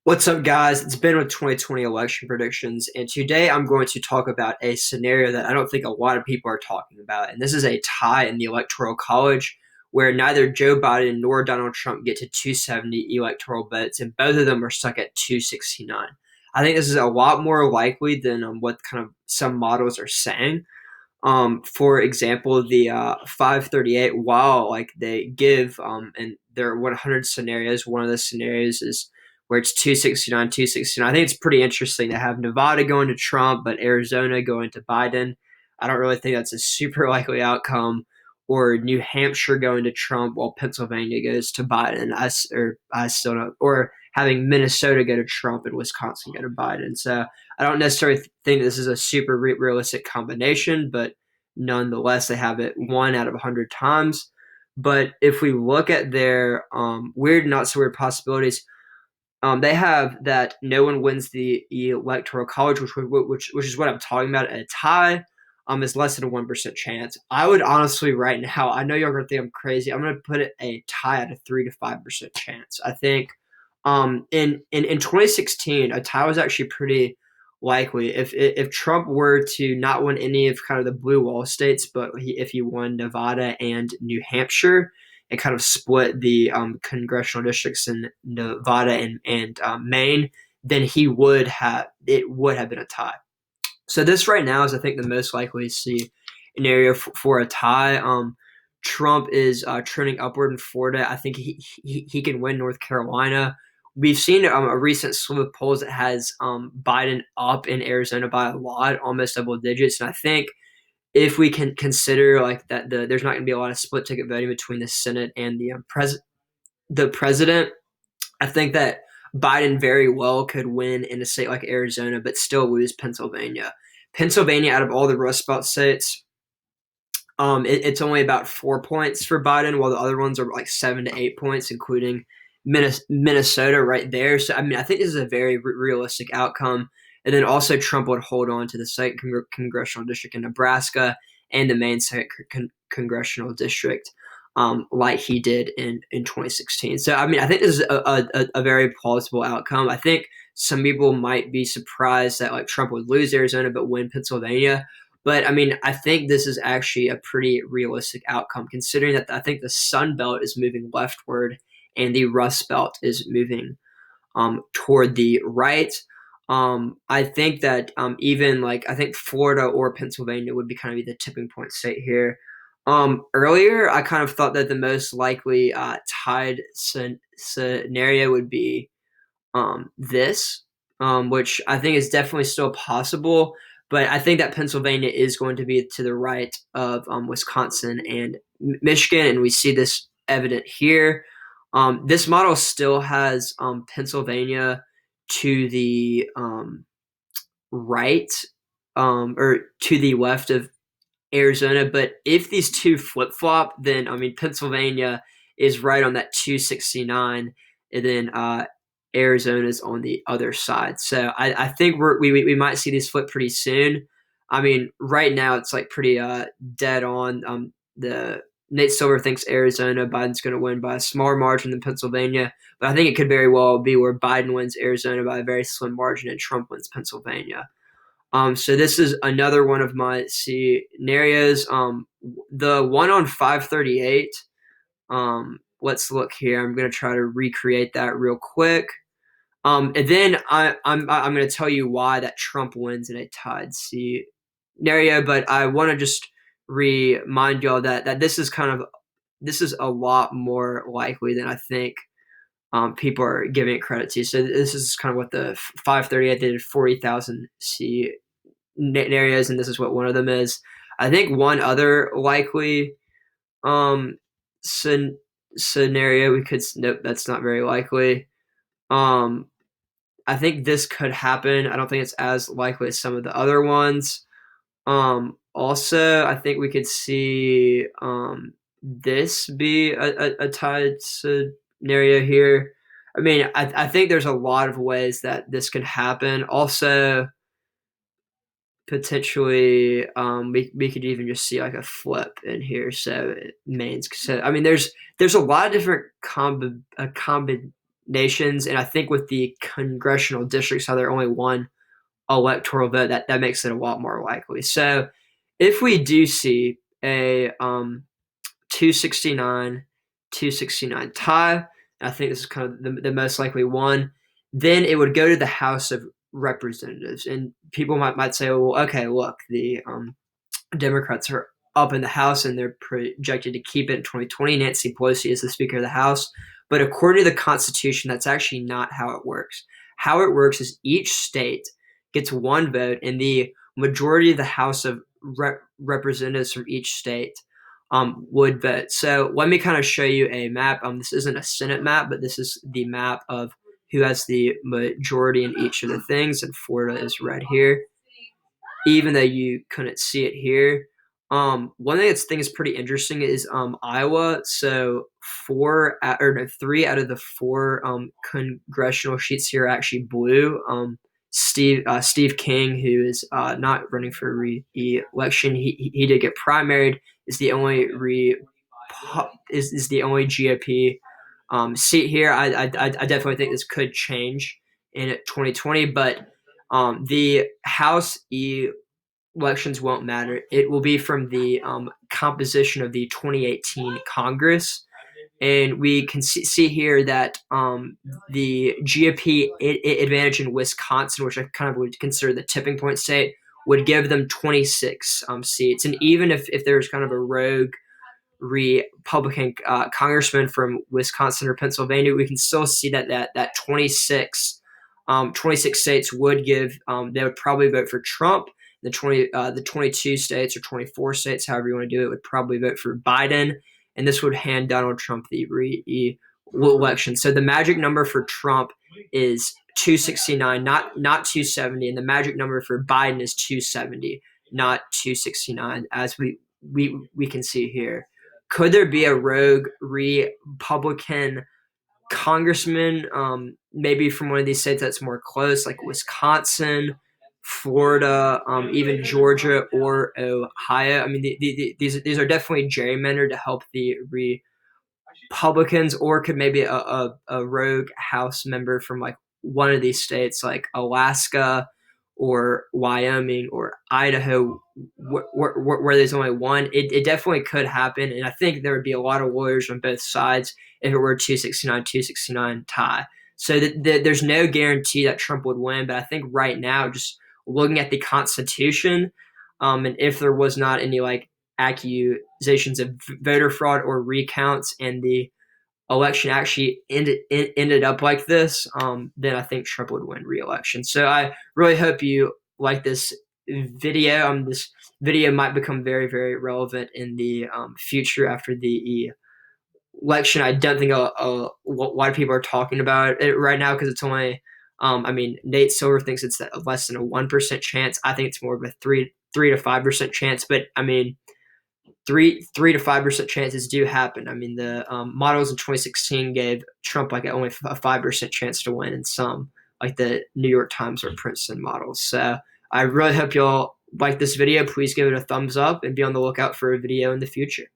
What's up, guys? It's Ben with 2020 election predictions, and today I'm going to talk about a scenario that I don't think a lot of people are talking about. And this is a tie in the Electoral College where neither Joe Biden nor Donald Trump get to 270 electoral votes, and both of them are stuck at 269. I think this is a lot more likely than what kind of some models are saying. For example, the 538, while like they give and there are 100 scenarios, one of the scenarios is where it's 269, 269. I think it's pretty interesting to have Nevada going to Trump, but Arizona going to Biden. I don't really think that's a super likely outcome. Or New Hampshire going to Trump while Pennsylvania goes to Biden. I still don't. Or having Minnesota go to Trump and Wisconsin go to Biden. So I don't necessarily think this is a super realistic combination, but nonetheless, they have it one out of 100 times. But if we look at their weird, not so weird possibilities, they have that no one wins the electoral college, which is what I'm talking about. A tie is less than a 1% chance. I would honestly right now. I know you're gonna think I'm crazy. I'm gonna put it a tie at a 3 to 5% chance. I think in 2016, a tie was actually pretty likely. If Trump were to not win any of kind of the blue wall states, but if he won Nevada and New Hampshire and kind of split the congressional districts in Nevada and Maine, then it would have been a tie. So this right now is, I think, the most likely scenario for a tie. Trump is trending upward in Florida. I think he can win North Carolina. We've seen a recent slew of polls that has Biden up in Arizona by a lot, almost double digits. And I think if we can consider like that, there's not going to be a lot of split ticket voting between the Senate and the president. I think that Biden very well could win in a state like Arizona, but still lose Pennsylvania. Pennsylvania, out of all the Rust Belt states, it's only about 4 points for Biden, while the other ones are like 7 to 8 points, including Minnesota right there. So, I mean, I think this is a very realistic outcome. And then also Trump would hold on to the second congressional district in Nebraska and the main second congressional district, like he did in 2016. So, I mean, I think this is a very plausible outcome. I think some people might be surprised that like Trump would lose Arizona but win Pennsylvania. But I mean, I think this is actually a pretty realistic outcome, considering that I think the Sun Belt is moving leftward and the Rust Belt is moving toward the right. I think that even like I think Florida or Pennsylvania would be kind of be the tipping point state here. Earlier, I kind of thought that the most likely tied scenario would be this, which I think is definitely still possible. But I think that Pennsylvania is going to be to the right of Wisconsin and Michigan, and we see this evident here. This model still has Pennsylvania to the right or to the left of Arizona. But if these two flip flop, then I mean Pennsylvania is right on that 269, and then Arizona's on the other side. So I think we might see this flip pretty soon. I mean, right now it's like pretty dead on. The Nate Silver thinks Arizona Biden's going to win by a smaller margin than Pennsylvania, but I think it could very well be where Biden wins Arizona by a very slim margin and Trump wins Pennsylvania. So this is another one of my scenarios. The one on 538. Let's look here. I'm going to try to recreate that real quick. And then I'm going to tell you why that Trump wins in a tied scenario. But I want to just remind y'all that this is a lot more likely than I think people are giving it credit to. So this is kind of what the 538 they did 40,000 scenarios, and this is what one of them is. I think one other likely um, scenario we could nope, that's not very likely. Um, I think this could happen. I don't think it's as likely as some of the other ones. Also, I think we could see this be a tied scenario here. I mean, I think there's a lot of ways that this could happen. Also, potentially, we could even just see like a flip in here. So it means so. I mean, there's a lot of different combinations nations, and I think with the congressional districts, how they're only one electoral vote, that makes it a lot more likely. So if we do see a 269 269 tie, I think this is kind of the most likely one, then it would go to the House of Representatives. And people might say, well, okay, look, the Democrats are up in the House and they're projected to keep it in 2020. Nancy Pelosi is the Speaker of the House. But according to the Constitution, that's actually not how it works. How it works is each state gets one vote, and the majority of the House of Representatives from each state would vote. So let me kind of show you a map. This isn't a Senate map, but this is the map of who has the majority in each of the things, and Florida is right here, even though you couldn't see it here. One thing is pretty interesting is Iowa. So three out of the four congressional seats here are actually blue. Steve King, who is not running for re-election, he did get primaried. Is the only is the only GOP seat here. I definitely think this could change in 2020, but the House elections won't matter. It will be from the composition of the 2018 Congress. And we can see here that the GOP advantage in Wisconsin, which I kind of would consider the tipping point state, would give them 26 seats. And even if there's kind of a rogue Republican congressman from Wisconsin or Pennsylvania, we can still see that 26 states would give, they would probably vote for Trump. The 22 states or 24 states, however you want to do it, would probably vote for Biden, and this would hand Donald Trump the re-election. So the magic number for Trump is 269, not 270, and the magic number for Biden is 270, not 269, as we can see here. Could there be a rogue Republican congressman, maybe from one of these states that's more close, like Wisconsin, Florida, even Georgia or Ohio? I mean, these are definitely gerrymandered to help the Republicans, or could maybe a rogue House member from like one of these states, like Alaska or Wyoming or Idaho, where there's only one. It definitely could happen, and I think there would be a lot of lawyers on both sides if it were 269 tie. So there's no guarantee that Trump would win, but I think right now, just looking at the Constitution, and if there was not any like accusations of voter fraud or recounts, and the election actually ended up like this, then I think Trump would win re-election. So I really hope you like this video. This video might become very, very relevant in the future after the election. I don't think a lot of people are talking about it right now because it's only, I mean, Nate Silver thinks it's less than a 1% chance. I think it's more of a 3 to 5% chance. But I mean, 3 to 5% chances do happen. I mean, the models in 2016 gave Trump like only a 5% chance to win in some, like the New York Times or Princeton models. So I really hope y'all like this video. Please give it a thumbs up and be on the lookout for a video in the future.